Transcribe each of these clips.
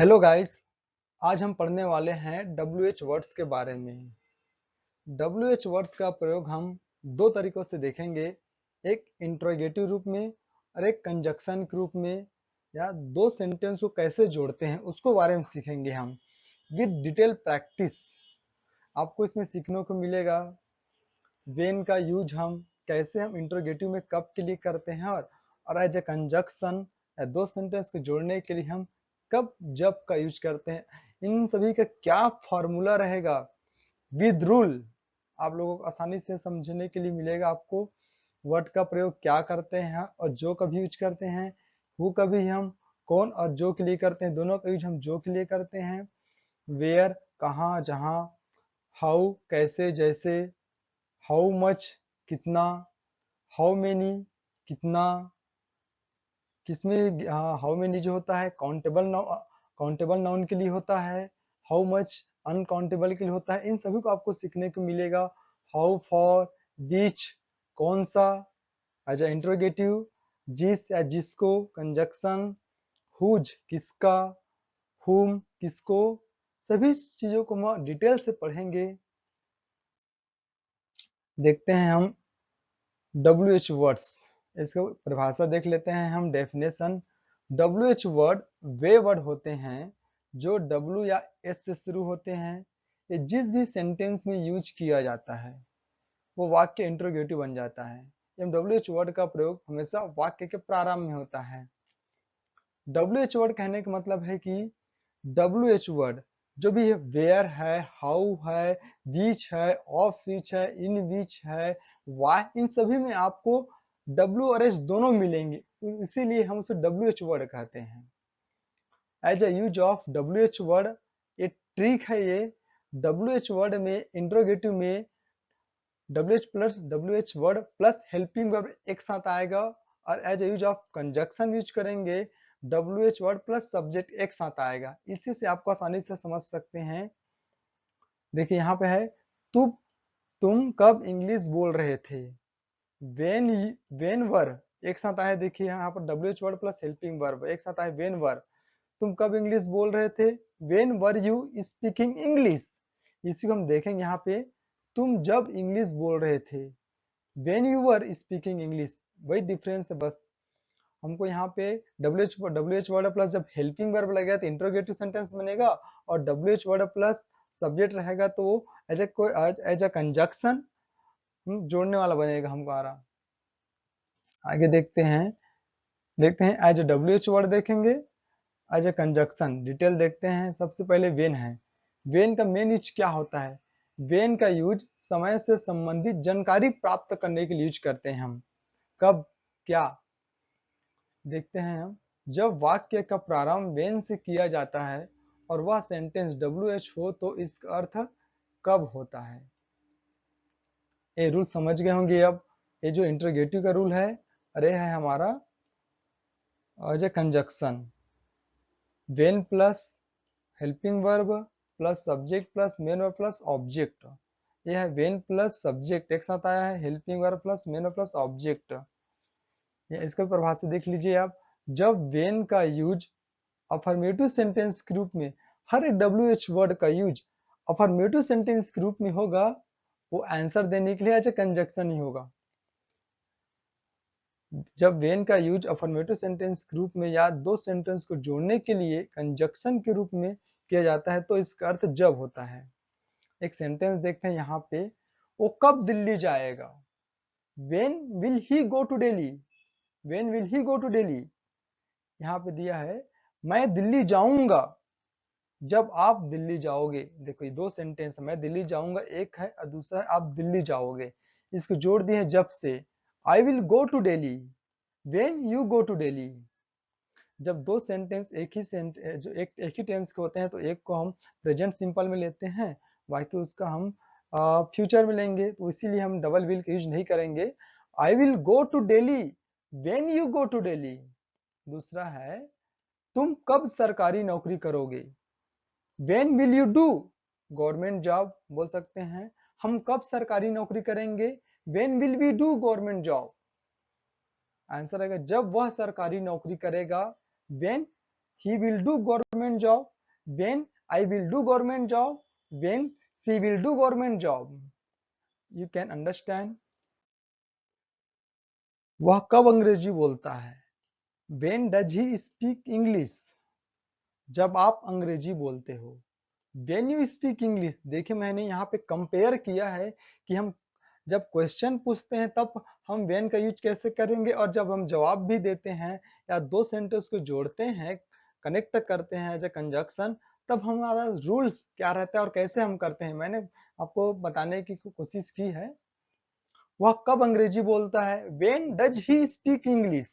Hello guys. आज हम पढ़ने वाले हैं WH वर्ड्स के बारे में। WH वर्ड्स का प्रयोग हम दो तरीकों से देखेंगे, एक इंट्रोगेटिव रूप में और एक कंजक्शन के रूप में, या दो सेंटेंस को कैसे जोड़ते हैं उसको बारे में सीखेंगे हम विद डिटेल प्रैक्टिस। आपको इसमें सीखने को मिलेगा वेन का यूज हम कैसे हम इंट्रोगेटिव में कब के लिए करते हैं, और एज ए कंजक्शन या दो सेंटेंस को जोड़ने के लिए हम कब जब का यूज करते हैं। इन सभी का क्या फॉर्मूला रहेगा विद रूल, आप लोगों को आसानी से समझने के लिए मिलेगा। आपको वर्ड का प्रयोग क्या करते हैं और जो कभी यूज करते हैं, हु कभी हम कौन और जो के लिए करते हैं, दोनों का यूज हम जो के लिए करते हैं, वेयर कहाँ जहाँ, हाउ कैसे जैसे, हाउ मच कितना, हाउ मेनी कितना, किसमें हाउ मेनी जो होता है काउंटेबल नाउन के लिए होता है, हाउ मच अनकाउंटेबल के लिए होता है। इन सभी को आपको सीखने को मिलेगा। हाउ फॉर, विच कौन सा एज ए इंट्रोगेटिव, जिस या जिसको कंजक्शन, हुज किसका, हुम किसको, सभी चीजों को हम डिटेल से पढ़ेंगे। देखते हैं हम WH वर्ड्स, इसको परिभाषा देख लेते हैं हम, डेफिनेशन। WH वर्ड वे वर्ड होते हैं जो W या S से शुरू होते हैं। ये जिस भी सेंटेंस में यूज किया जाता है वो वाक्य इंट्रोगेटिव बन जाता है। WH वर्ड का प्रयोग हमेशा वाक्य के प्रारंभ में होता है। WH वर्ड कहने का मतलब है कि WH वर्ड जो भी है, वेयर है, हाउ है, विच है, ऑफ विच है, इन विच है, वाई, इन सभी में आपको W और S दोनों मिलेंगे, इसीलिए हम उसे WH वर्ड कहते हैं। As a use of WH word, ये ट्रिक है ये। WH वर्ड में इंट्रोगेटिव में WH word plus helping verb एक साथ आएगा, और as use of conjunction use करेंगे WH वर्ड प्लस सब्जेक्ट एक साथ आएगा। इसी से आपको आसानी से समझ सकते हैं। देखिए यहाँ पे है, तुम कब इंग्लिश बोल रहे थे। वेन वर एक साथ आए, देखिए यहाँ पर WH word plus helping verb एक साथ आए, वेन वर तुम कब इंग्लिश बोल रहे थे, when were you speaking English. इसी को हम देखेंगे यहाँ पे, तुम जब इंग्लिश बोल रहे थे, when you were speaking English, वही डिफरेंस है बस। हमको यहाँ पे WH वर्ड प्लस जब हेल्पिंग वर्ब लगेगा तो इंट्रोगेटिव सेंटेंस बनेगा, और WH वर्ड प्लस सब्जेक्ट रहेगा तो वो एज ए कंजक्शन जोड़ने वाला बनेगा हमारा। आगे देखते हैं एज ए WH वर्ड देखेंगे, एज ए कंजक्शन डिटेल देखते हैं। सबसे पहले वेन है। वेन का मेन यूज क्या होता है, वेन का यूज समय से संबंधित जानकारी प्राप्त करने के लिए यूज करते हैं हम। कब क्या देखते हैं हम, जब वाक्य का प्रारंभ वेन से किया जाता है और वह सेंटेंस WH हो तो इसका अर्थ कब होता है। ये रूल समझ गए होंगे अब। ये जो इंट्रोगेटिव का रूल है, अरे है हमारा as a conjunction, when plus helping verb plus subject plus main verb plus object. यह है वेन प्लस सब्जेक्ट एक साथ आया है, helping verb plus main verb plus object. इसका परिभाषा देख लीजिए आप, जब वेन का यूज अफर्मेटिव सेंटेंस के रूप में, हर एक WH वर्ड का यूज अफर्मेटिव सेंटेंस के रूप में होगा, वो आंसर देने के लिए एज ए कंजक्शन ही होगा। जब वेन का यूज अफर्मेटिव सेंटेंस के रूप में या दो सेंटेंस को जोड़ने के लिए कंजक्शन के रूप में किया जाता है तो इसका अर्थ जब होता है। एक सेंटेंस देखते हैं यहाँ पे, वो कब दिल्ली जाएगा, when will he go to Delhi, when will he go to Delhi. यहाँ पे दिया है मैं दिल्ली जाऊंगा जब आप दिल्ली जाओगे। देखो ये दो सेंटेंस, मैं दिल्ली जाऊंगा एक है और दूसरा है आप दिल्ली जाओगे, इसको जोड़ दिए जब से। I will go to Delhi when you go to Delhi. जब दो सेंटेंस एक ही टेंस के होते हैं तो एक को हम प्रेजेंट सिंपल में लेते हैं, बाकी उसका हम फ्यूचर में लेंगे, तो इसीलिए हम डबल विल का यूज नहीं करेंगे। I will go to Delhi when you go to Delhi. दूसरा है, तुम कब सरकारी नौकरी करोगे, when will you do government job बोल सकते हैं। हम कब सरकारी नौकरी करेंगे, when will we do government job. Answer आएगा जब वह सरकारी नौकरी करेगा, when he will do government job, when I will do government job, when she will do government job. You can understand. वह कब अंग्रेजी बोलता है? When does he speak English? जब आप अंग्रेजी बोलते हो। When you speak English, देखिए मैंने यहाँ पे कंपेयर किया है कि हम जब क्वेश्चन पूछते हैं तब हम when का यूज कैसे करेंगे, और जब हम जवाब भी देते हैं या दो सेंटेंस को जोड़ते हैं, कनेक्ट करते हैं एज ए कंजक्शन, तब हमारा रूल्स क्या रहता है और कैसे हम करते हैं, मैंने आपको बताने की कोशिश की है। वह कब अंग्रेजी बोलता है? When does he speak English?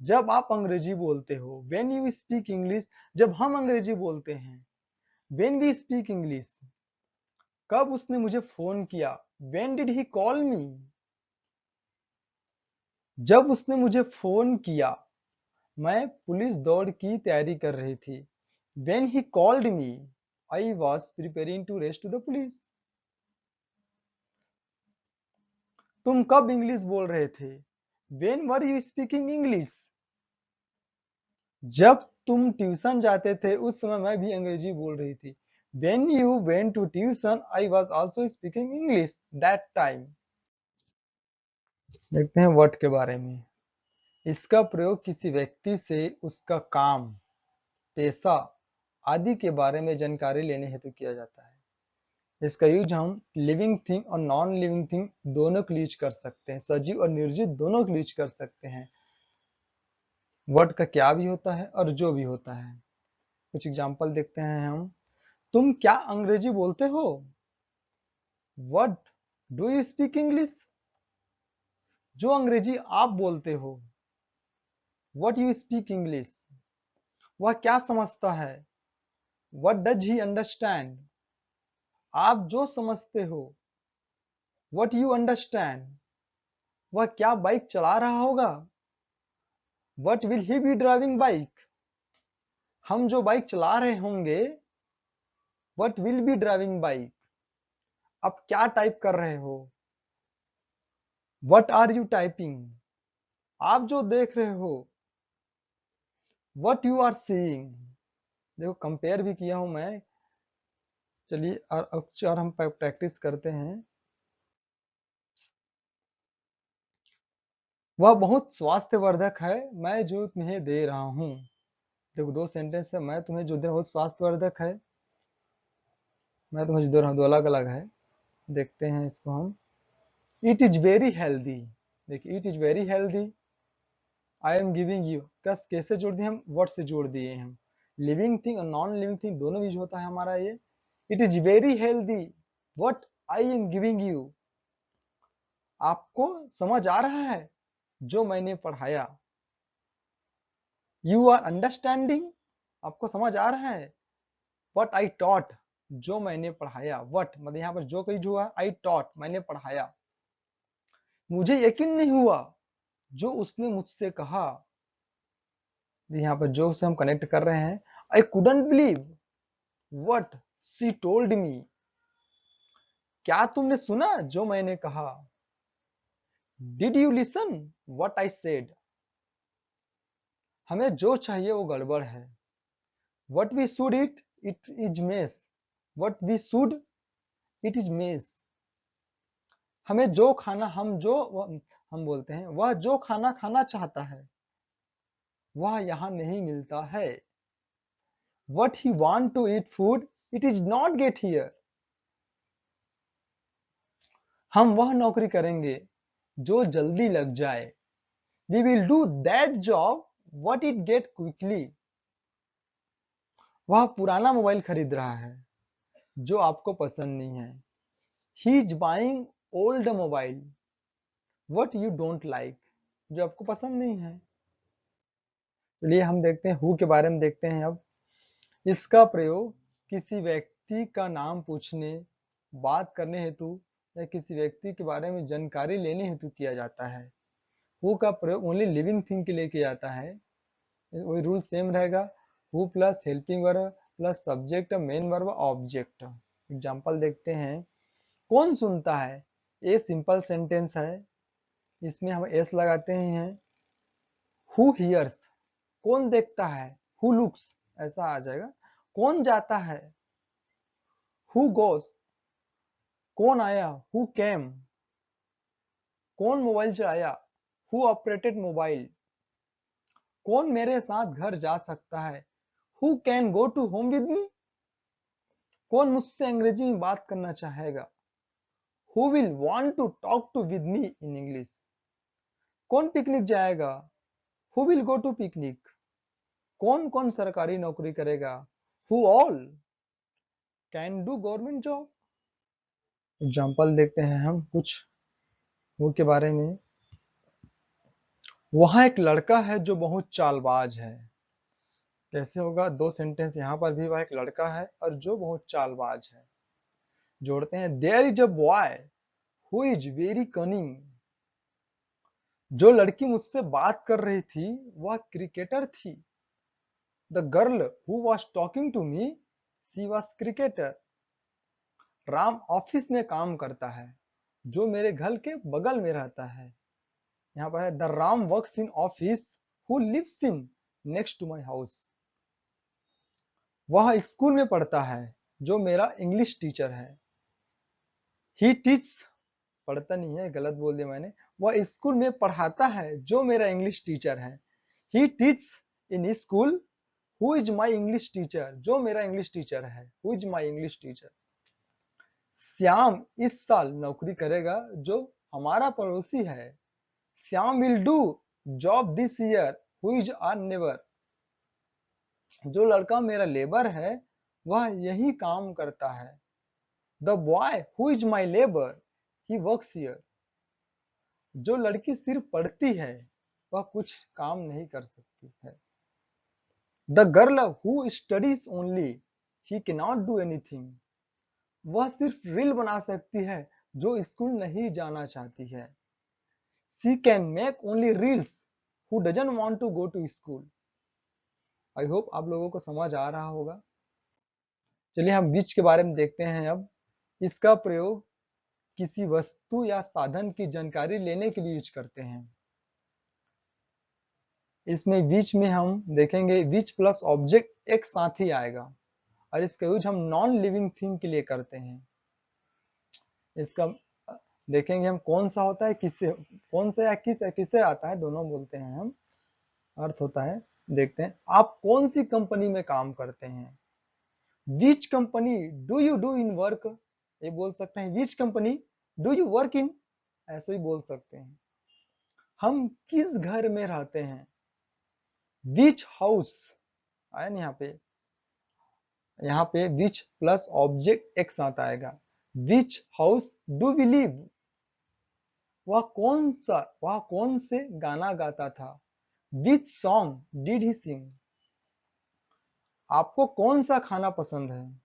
जब आप अंग्रेजी बोलते हो। When you speak English, जब हम अंग्रेजी बोलते हैं। When we speak English, कब उसने मुझे फोन किया? When did he call me? जब उसने मुझे फोन किया, मैं पुलिस दौड़ की तैयारी कर रही थी। When he called me, I was preparing to race to the police. तुम कब इंग्लिश बोल रहे थे? When were you speaking English? जब तुम ट्यूशन जाते थे उस समय मैं भी अंग्रेजी बोल रही थी। When you went to tuition, I was also speaking English that time. देखते हैं what के बारे में। इसका प्रयोग किसी व्यक्ति से उसका काम, पेशा आदि के बारे में जानकारी लेने हेतु किया जाता है। इसका यूज हम लिविंग थिंग और नॉन लिविंग थिंग दोनों के लिए यूज कर सकते हैं, सजीव और निर्जीव दोनों के लिए यूज कर सकते हैं। वर्ड का क्या भी होता है और जो भी होता है। कुछ एग्जाम्पल देखते हैं हम। तुम क्या अंग्रेजी बोलते हो? What do you speak English? जो अंग्रेजी आप बोलते हो। What you speak English? वह क्या समझता है? What does he understand? आप जो समझते हो। What you understand? वह क्या बाइक चला रहा होगा? What will he be driving bike? हम जो बाइक चला रहे होंगे। What will be driving bike? आप क्या टाइप कर रहे हो? What are you typing? आप जो देख रहे हो। What you are seeing? देखो कंपेयर भी किया हूं मैं। चलिए और हम प्रैक्टिस करते हैं। वह बहुत स्वास्थ्यवर्धक है, मैं जो तुम्हें दे रहा हूं। देखो दो सेंटेंस है, मैं तुम्हें जो दे रहा हूं स्वास्थ्यवर्धक है, मैं तुम्हें जो दे रहा हूं दो अलग अलग है। देखते हैं इसको हम। It is very healthy. देखिए it is very healthy, I am giving you, कैसे जोड़ दिए हम? वर्ड से जोड़ दिए हम। लिविंग थिंग और नॉन लिविंग थिंग दोनों यूज होता है हमारा ये। It is very healthy what I am giving you. आपको समझ आ रहा है जो मैंने पढ़ाया। यू आर अंडरस्टैंडिंग, आपको समझ आ रहा है। व्हाट आई टॉट, जो मैंने पढ़ाया। व्हाट मतलब यहाँ पर जो कहीं हुआ, आई टॉट मैंने पढ़ाया। मुझे यकीन नहीं हुआ जो उसने मुझसे कहा। यहाँ पर जो से हम कनेक्ट कर रहे हैं। I couldn't believe what she told me. क्या तुमने सुना जो मैंने कहा? Did you listen what I said. हमें जो चाहिए वो गड़बड़ है। What we should it, it is mess. What we should, it is mess. हमें जो खाना, हम बोलते हैं वह जो खाना खाना चाहता है वह यहाँ नहीं मिलता है। What he want to eat food, it is not get here. हम वह नौकरी करेंगे जो जल्दी लग जाए। We will do that job what it get quickly. वह पुराना मोबाइल खरीद रहा है जो आपको पसंद नहीं है। He is buying old mobile what you don't like, जो आपको पसंद नहीं है। चलिए हम देखते हैं हु के बारे में देखते हैं अब। इसका प्रयोग किसी व्यक्ति का नाम पूछने, बात करने हेतु या किसी व्यक्ति के बारे में जानकारी लेने हेतु किया जाता है। हु का प्रयोग ओनली लिविंग थिंग के लिए किया जाता है। वही रूल सेम रहेगा। Who plus helping verb plus subject main verb object. Example देखते हैं। कौन सुनता है? ए सिंपल सेंटेंस है, इसमें हम एस लगाते हैं। हु हियर्स, कौन देखता है? हु लुक्स, ऐसा आ जाएगा। कौन जाता है, हु गोस, कौन आया, हु केम, कौन मोबाइल चलाया, हु ऑपरेटेड मोबाइल, कौन मेरे साथ घर जा सकता है, who can go to home with me, कौन मुझसे अंग्रेजी में बात करना चाहेगा, who will want to talk to with me in English, कौन पिकनिक जाएगा, who will go to picnic, कौन कौन सरकारी नौकरी करेगा, who all can do government job. Example देखते हैं हम कुछ हु के बारे में। वहां एक लड़का है जो बहुत चालबाज है। कैसे होगा, दो सेंटेंस यहाँ पर भी, वह एक लड़का है और जो बहुत चालबाज है। जोड़ते हैं, there is a boy who is very cunning. जो लड़की मुझसे बात कर रही थी वह क्रिकेटर थी। The girl who was talking to me, she was cricketer. Ram office में काम करता है। जो मेरे घर के बगल में रहता है। यहाँ पर है, the Ram works in office who lives in next to my house. वह स्कूल में पढ़ता है जो मेरा इंग्लिश टीचर है। ही टीच, पढ़ता नहीं है, गलत बोल दिया मैंने। वह स्कूल में पढ़ाता है जो मेरा इंग्लिश टीचर है। He teach in school who is my English teacher, जो मेरा इंग्लिश टीचर है, who is my English teacher. Shyam इस साल नौकरी करेगा जो हमारा पड़ोसी है। Shyam will do job this year who is our neighbour. जो लड़का मेरा लेबर है वह यही काम करता है। The boy who is my labour, he works here. जो लड़की सिर्फ पढ़ती है वह कुछ काम नहीं कर सकती है। The girl who studies only, he cannot do anything. वह सिर्फ रील बना सकती है जो स्कूल नहीं जाना चाहती है। She can make only reels who doesn't want to go to school. I hope आप लोगों को समझ आ रहा होगा। चलिए हम विच के बारे में देखते हैं अब। इसका प्रयोग किसी वस्तु या साधन की जानकारी लेने के लिए यूज करते हैं। इसमें विच में हम देखेंगे विच प्लस ऑब्जेक्ट एक साथ ही आएगा और इसका यूज हम नॉन लिविंग थिंग के लिए करते हैं। इसका देखेंगे हम कौन सा होता है, किससे, कौन से या किससे आता है, दोनों बोलते हैं हम। अर्थ होता है, देखते हैं, आप कौन सी कंपनी में काम करते हैं। Which company do you do in work, ये बोल सकते हैं। Which company do you work in, ऐसे ही बोल सकते हैं। हम किस घर में रहते हैं। विच हाउस आया ना यहाँ पे विच प्लस ऑब्जेक्ट एक साथ आएगा। Which house do we live, वह कौन से गाना गाता था। विच सॉन्ग डिड ही सिंग, आपको कौन सा खाना पसंद है।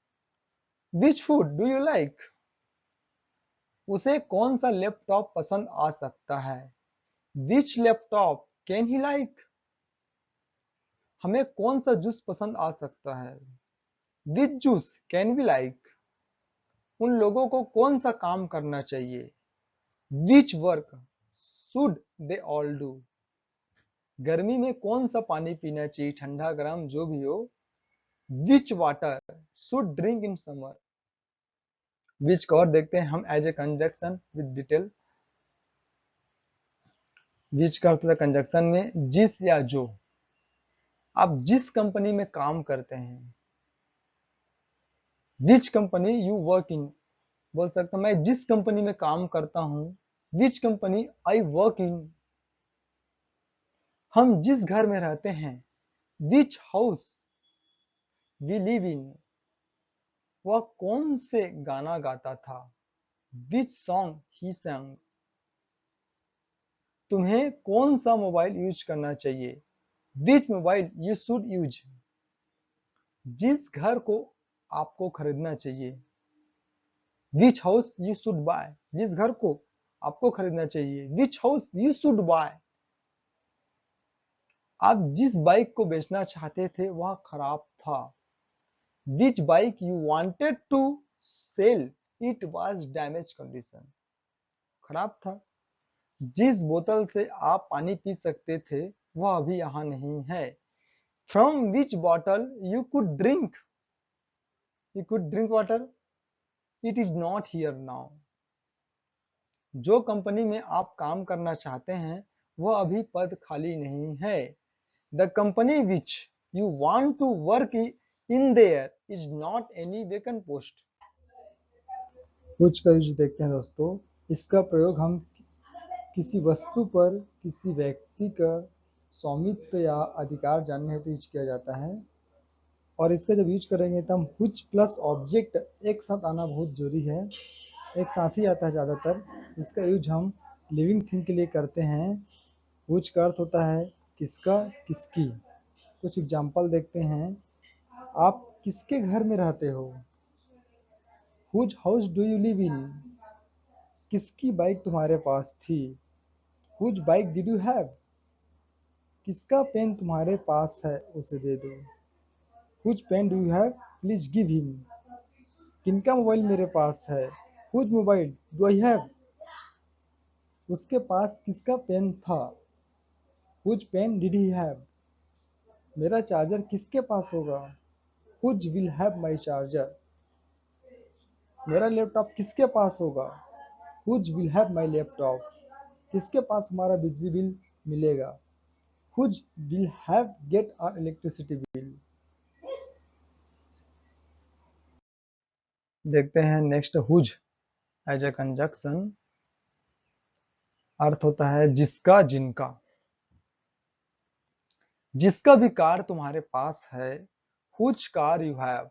Which food do you like, उसे कौन सा लैपटॉप पसंद आ सकता है। विच लैपटॉप कैन ही लाइक, हमें कौन सा जूस पसंद आ सकता है। विच जूस कैन वी लाइक, उन लोगों को कौन सा काम करना चाहिए। Which work should they all do, गर्मी में कौन सा पानी पीना चाहिए, ठंडा गर्म जो भी हो। Which water should drink in summer. Which का और देखते हैं हम as a conjunction with detail. Which का अर्थ है कंजक्शन में जिस या जो। आप जिस कंपनी में काम करते हैं। Which company you work in, बोल सकता हूं मैं जिस कंपनी में काम करता हूं। Which company I work in. हम जिस घर में रहते हैं। Which house we live in, वह कौन से गाना गाता था। विच सॉन्ग ही sang, तुम्हें कौन सा मोबाइल यूज करना चाहिए। विच मोबाइल यू शुड यूज, जिस घर को आपको खरीदना चाहिए। विच हाउस यू शुड बाय, जिस घर को आपको खरीदना चाहिए। विच हाउस यू शुड बाय, आप जिस बाइक को बेचना चाहते थे वह खराब था। Which bike you wanted to sell, it was damage condition, खराब था। जिस बोतल से आप पानी पी सकते थे वह अभी यहाँ नहीं है। From which bottle you could drink, you could drink water, it is not here now. जो कंपनी में आप काम करना चाहते हैं वह अभी पद खाली नहीं है। The company which you want to work in there is not any vacant post. कुछ का यूज देखते हैं दोस्तों। इसका प्रयोग हम किसी वस्तु पर किसी व्यक्ति का स्वामित्व या अधिकार जानने हेतु यूज किया जाता है। और इसका जब यूज करेंगे तो हम which प्लस ऑब्जेक्ट एक साथ आना बहुत जरूरी है, एक साथ ही आता है ज़्यादातर। इसका यूज हम लिविंग थिंग के लिए करते हैं। which का अर्थ होता है किसका, किसकी। कुछ एग्जाम्पल देखते हैं। आप किसके घर में रहते हो, whose house do you live in। किसकी बाइक तुम्हारे पास थी, whose bike did you have। किसका पेन तुम्हारे पास है, उसे दे दो, whose pen do you have, please give him। किनका मोबाइल मेरे पास है, whose mobile do I have। उसके पास किसका पेन था, whose pen did he have। मेरा चार्जर किसके पास होगा, whose will have my charger। मेरा लैपटॉप किसके पास होगा, whose will have my laptop। किसके पास हमारा बिजली बिल मिलेगा, whose will have get our electricity bill। देखते हैं next whose as a conjunction. अर्थ होता है जिसका, जिनका। जिसका भी कार तुम्हारे पास है, whose car you have।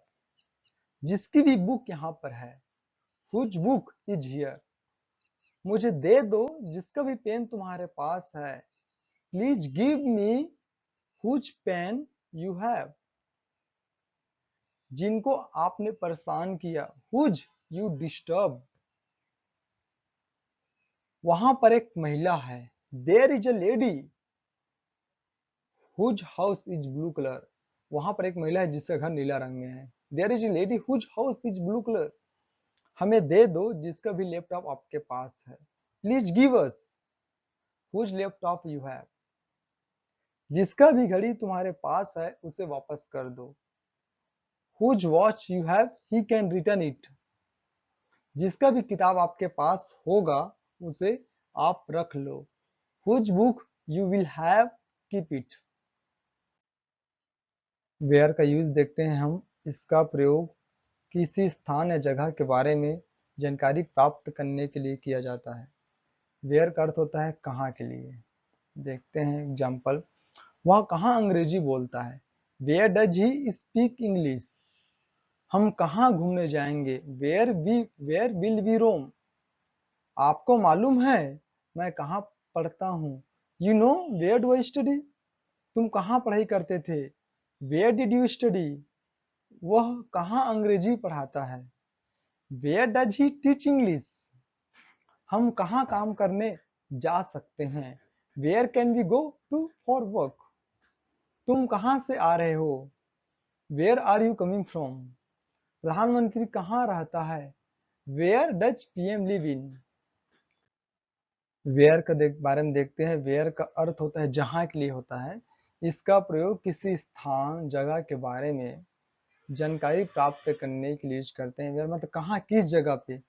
जिसकी भी बुक यहाँ पर है, whose book is here। मुझे दे दो जिसका भी पेन तुम्हारे पास है, please give me whose pen you have। जिनको आपने परेशान किया, whose you disturb। वहां पर एक महिला है, there is a lady whose house is blue color। वहां पर एक महिला है जिसका घर नीला रंग में है, there is a lady whose house is blue color। हमें दे दो जिसका भी लैपटॉप आपके पास है, please give us whose laptop you have। जिसका भी घड़ी तुम्हारे पास है उसे वापस कर दो, whose watch you have he can return it। जिसका भी किताब आपके पास होगा उसे आप रख लो, whose book you will have keep it। Where का यूज देखते हैं हम। इसका प्रयोग किसी स्थान या जगह के बारे में जानकारी प्राप्त करने के लिए किया जाता है। वेयर का अर्थ होता है कहाँ के लिए। देखते हैं एग्जाम्पल। वह कहाँ अंग्रेजी बोलता है, where does he speak English. हम कहाँ घूमने जाएंगे, वेयर विल वी रोम। आपको मालूम है मैं कहाँ पढ़ता हूँ, you know where do I study. तुम कहाँ पढ़ाई करते थे, वेयर डिड यू स्टडी। वह कहाँ अंग्रेजी पढ़ाता है, where does he teach English. हम कहाँ काम करने जा सकते हैं, where can we go to for work. तुम कहाँ से आ रहे हो, where are you coming from. प्रधानमंत्री कहाँ रहता है, where does PM live in. Where का बारे में देखते हैं। वेयर का अर्थ होता है जहाँ के लिए होता है। इसका प्रयोग किसी स्थान जगह के बारे में जानकारी प्राप्त करने के लिए यूज करते हैं। वेयर मतलब कहाँ, किस जगह पे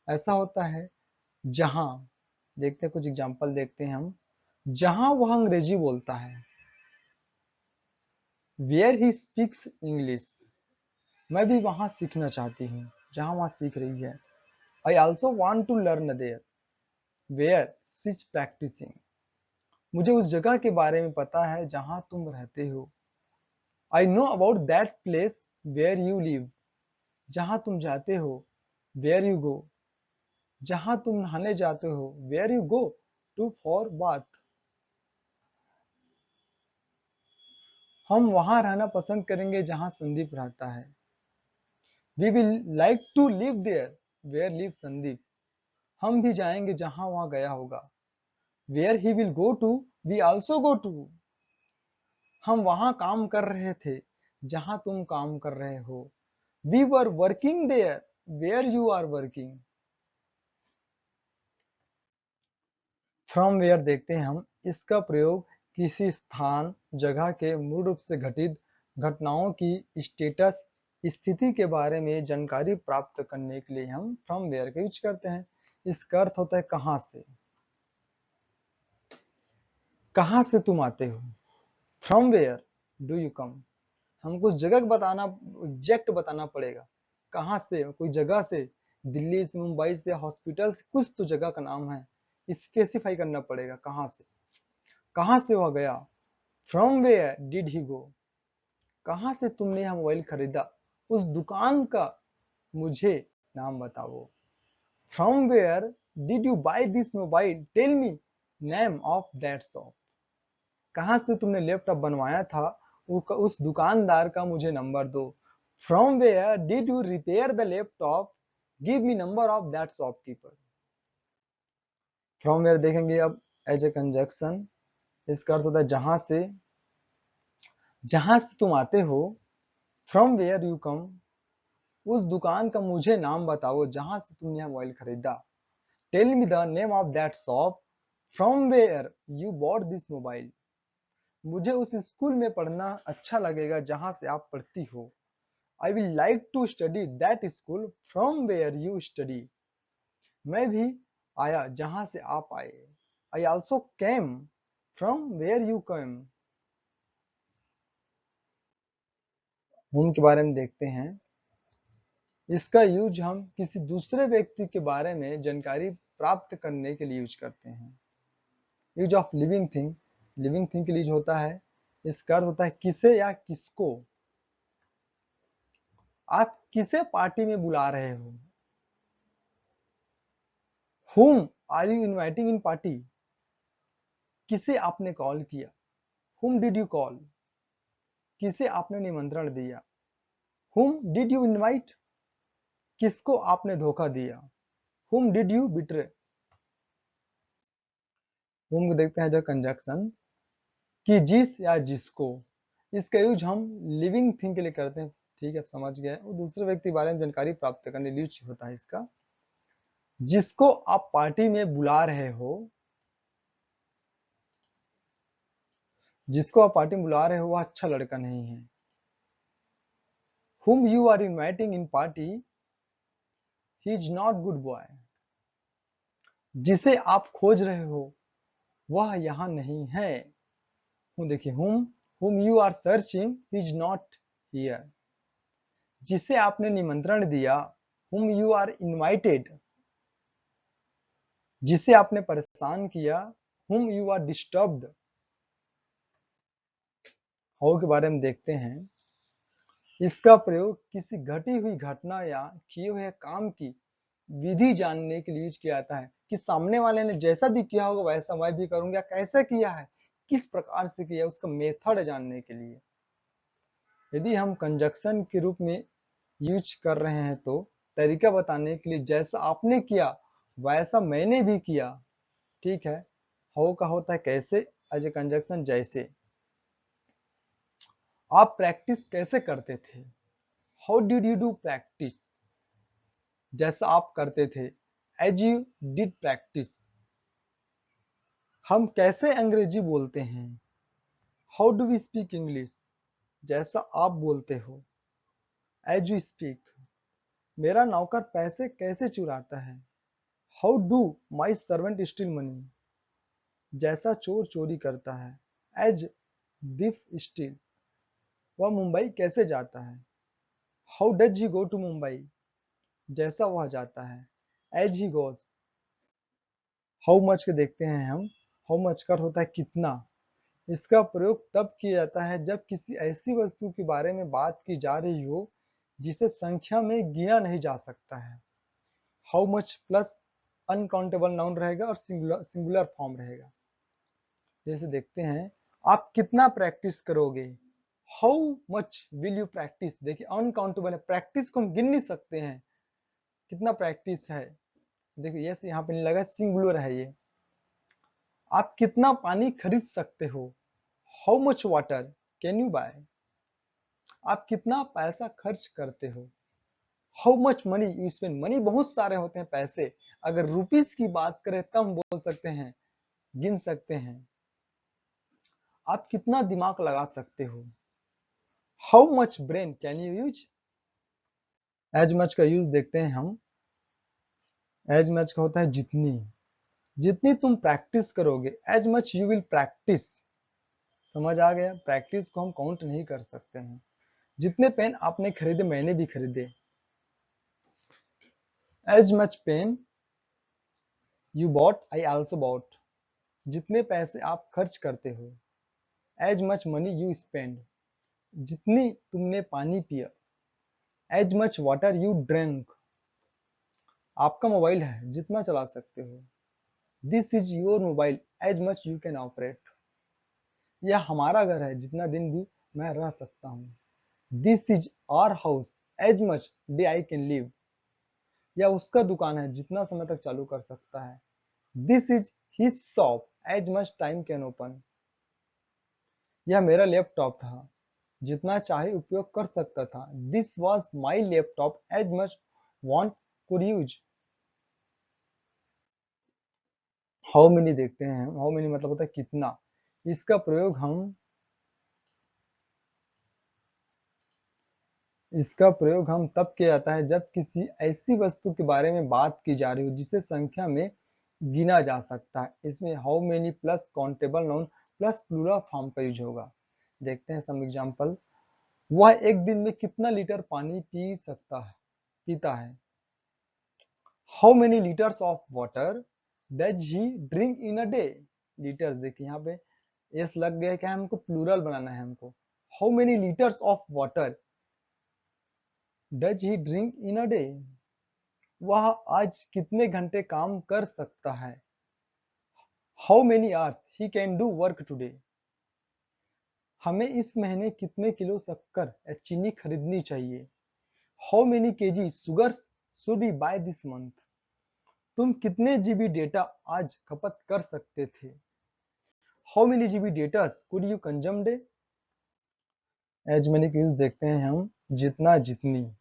ऐसा होता है जहाँ। देखते हैं कुछ एग्जांपल देखते हैं हम। जहाँ वह अंग्रेजी बोलता है, वेयर ही स्पीक्स इंग्लिश। मैं भी वहाँ सीखना चाहती हूँ जहाँ वहाँ सीख रही है। I also want to learn there, where she is practising. मुझे उस जगह के बारे में पता है जहाँ तुम रहते हो। I know about that place where you live. जहाँ तुम जाते हो, वेयर यू गो। जहाँ तुम नहाने जाते हो, where you go to for bath. हम वहाँ रहना पसंद करेंगे जहाँ संदीप रहता है। We will like to live there where live Sandeep. हम भी जाएंगे जहाँ वहाँ गया होगा, where he will go to we also go to. हम वहाँ काम कर रहे थे जहाँ तुम काम कर रहे हो, we were working there where you are working. From where देखते हैं हम। इसका प्रयोग किसी स्थान जगह के मूल रूप से घटित घटनाओं की स्टेटस स्थिति के बारे में जानकारी प्राप्त करने के लिए हम फ्रॉम वेयर का यूज करते हैं। इसका अर्थ होता है कहां से, कहां से तुम आते हो। From where do you come, हमको उस जगह बताना, एग्जैक्ट बताना पड़ेगा, कहाँ से, कोई जगह से, दिल्ली से, मुंबई से, हॉस्पिटल से, कुछ तो जगह का नाम है, स्पेसिफाई करना पड़ेगा कहाँ से वह गया। फ्रॉम वेयर डिड ही गो, कहाँ से तुमने यह मोबाइल खरीदा, उस दुकान का मुझे नाम बताओ। From where did you buy this mobile, tell me name of that shop, कहाँ से तुमने लैपटॉप बनवाया था, उस दुकानदार का मुझे नंबर दो। From where did you repair the laptop, give me number of that shopkeeper. From where देखेंगे अब एज ए कंजक्शन, इसका अर्थ होता है जहां से तुम आते हो। फ्रॉम वेयर यू कम, उस दुकान का मुझे नाम बताओ जहां से तुमने यह मोबाइल खरीदा। Tell me the name of that shop from where you bought this mobile, मुझे उस स्कूल में पढ़ना अच्छा लगेगा जहां से आप पढ़ती हो। I will like to study that school from where you study, मैं भी आया जहां से आप आए। I also came from where you came, whom के बारे में देखते हैं। इसका यूज हम किसी दूसरे व्यक्ति के बारे में जानकारी प्राप्त करने के लिए यूज करते हैं। यूज ऑफ लिविंग थिंग के लिए यूज होता है। इसका अर्थ होता है किसे या किसको। आप किसे पार्टी में बुला रहे हो। Whom are you inviting in party, किसे आपने कॉल किया। Whom did you call, किसे आपने निमंत्रण दिया। Whom did you invite, किसको आपने धोखा दिया। Whom did you betray, whom को देखते हैं जो कंजक्शन कि जिस या जिसको। इसका यूज हम लिविंग थिंग के लिए करते हैं, ठीक है, समझ गए। वो दूसरे व्यक्ति के बारे में जानकारी प्राप्त करने के लिए यूज होता है इसका। जिसको आप पार्टी में बुला रहे हो, जिसको आप पार्टी में बुला रहे हो वह अच्छा लड़का नहीं है। Whom you are inviting in party, he is not good boy, जिसे आप खोज रहे हो वह यहाँ नहीं है। देखिए whom you are searching, he is not here, जिसे आपने निमंत्रण दिया। whom you are invited, जिसे आपने परेशान किया। whom you are disturbed, how के बारे में देखते हैं। इसका प्रयोग किसी घटी हुई घटना या किए हुए काम की विधि जानने के लिए यूज किया जाता है कि सामने वाले ने जैसा भी किया होगा वैसा मैं भी करूंगा, कैसे किया है, किस प्रकार से किया, उसका मेथड जानने के लिए। यदि हम कंजक्शन के रूप में यूज कर रहे हैं तो तरीका बताने के लिए जैसा आपने किया वैसा मैंने भी किया, ठीक है। हाउ का होता है कैसे, एज ए कंजक्शन जैसे। आप प्रैक्टिस कैसे करते थे। How did you do practice, जैसा आप करते थे। As you did practice. हम कैसे अंग्रेजी बोलते हैं। How do we speak English, जैसा आप बोलते हो। As you speak. मेरा नौकर पैसे कैसे चुराता है। How do my servant steal money, जैसा चोर चोरी करता है। एज दिफ स्टील, वह मुंबई कैसे जाता है। How does he go to Mumbai, जैसा वह जाता है। As he goes. How much के देखते हैं हम। हाउ मच का होता है कितना। इसका प्रयोग तब किया जाता है जब किसी ऐसी वस्तु के बारे में बात की जा रही हो जिसे संख्या में गिना नहीं जा सकता है। How much plus uncountable noun रहेगा और सिंगुलर फॉर्म रहेगा। जैसे देखते हैं, आप कितना प्रैक्टिस करोगे। How much will you practice, देखिए अनकाउंटेबल है, प्रैक्टिस को हम गिन नहीं सकते हैं, कितना प्रैक्टिस है। देखिए यस यहाँ पे नहीं लगा, सिंगुलर है ये। आप कितना पानी खरीद सकते हो। How much water can you buy, आप कितना पैसा खर्च करते हो। How much money you spend, money बहुत सारे होते हैं पैसे, अगर रुपीस की बात करें तब हम बोल सकते हैं, गिन सकते हैं। आप कितना दिमाग लगा सकते हो। How much brain can you use? As much का यूज देखते हैं हम। एज मच का होता है जितनी। जितनी तुम प्रैक्टिस करोगे, as much you will practice. समझ आ गया? प्रैक्टिस को हम काउंट नहीं कर सकते हैं। जितने पेन आपने खरीदे, मैंने भी खरीदे। As much pen you bought I also bought. जितने पैसे आप खर्च करते हो। As much money you spend. जितनी तुमने पानी पिया। As much water you drink. आपका मोबाइल है, जितना चला सकते हो। This is your mobile, as much you can operate. यह हमारा घर है, जितना दिन भी मैं रह सकता हूँ। This is our house, as much day I can live. यह उसका दुकान है, जितना समय तक चालू कर सकता है। This is his shop, as much time can open. यह मेरा लैपटॉप था, जितना चाहे उपयोग कर सकता था। This was my laptop, as much want could use. How many देखते हैं। हाउ मेनी मतलब होता है कितना। इसका प्रयोग हम तब किया जाता है जब किसी ऐसी वस्तु के बारे में बात की जा रही हो जिसे संख्या में गिना जा सकता है। इसमें how many plus countable noun plus plural form का यूज होगा। देखते हैं सम एग्जांपल। वह एक दिन में कितना लीटर पानी पीता है। How many litres of water does he drink in a day. Litres देखिए यहाँ पे एस लग गया, क्या हमको प्लूरल बनाना है हमको। How many litres of water does he drink in a day. वह आज कितने घंटे काम कर सकता है। How many hours he can do work today. हमें इस महीने कितने किलो शक्कर या चीनी खरीदनी चाहिए। How many KG sugars should be buy this month. तुम कितने जीबी डेटा आज खपत कर सकते थे। How many GB data could you consume day. As money के यूज देखते हैं हम। जितना जितनी।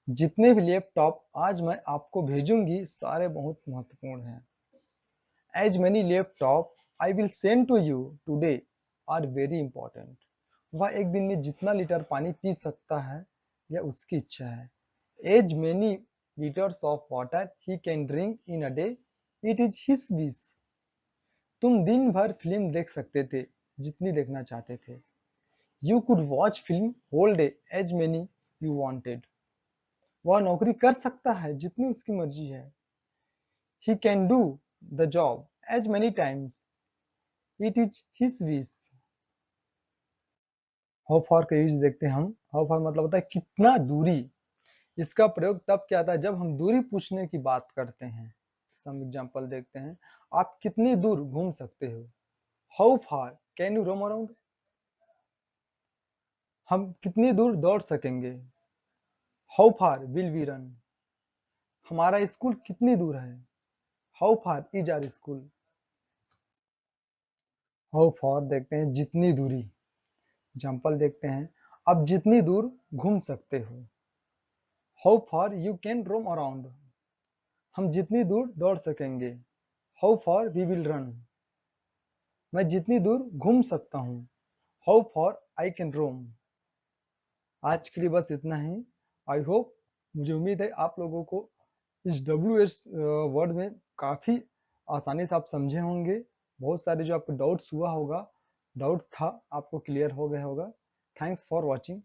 जितने भी लैपटॉप आज मैं आपको भेजूंगी, सारे बहुत महत्वपूर्ण हैं। As many laptop I will send to you today are very important. वह एक दिन में जितना लीटर पानी पी सकता है, यह उसकी इच्छा है। As many liters of water he can drink in a day, it is his wish. तुम दिन भर फिल्म देख सकते थे, जितनी देखना चाहते थे। You could watch film whole day as many you wanted. वह नौकरी कर सकता है, जितनी उसकी मर्जी है। He can do the job as many times it is his wish. How far का यूज देखते हैं हम। हाउ फार मतलब होता है कितना दूरी। इसका प्रयोग तब किया जाता है जब हम दूरी पूछने की बात करते हैं। सम एग्जांपल देखते हैं। आप कितनी दूर घूम सकते हो। How far can you roam around. हम कितनी दूर दौड़ सकेंगे। How far will we run. हमारा स्कूल कितनी दूर है। How far is our school. How far देखते हैं जितनी दूरी। एग्जांपल देखते हैं। आप जितनी दूर घूम सकते हो। How far you can roam around. हम जितनी दूर दौड़ सकेंगे। How far we will run. मैं जितनी दूर घूम सकता हूँ। How far I can roam. आज के लिए बस इतना ही। आई होप, मुझे उम्मीद है आप लोगों को इस WH वर्ड में काफ़ी आसानी से आप समझे होंगे। बहुत सारे जो आपको डाउट्स हुआ होगा, डाउट था, आपको क्लियर हो गया होगा। Thanks for watching.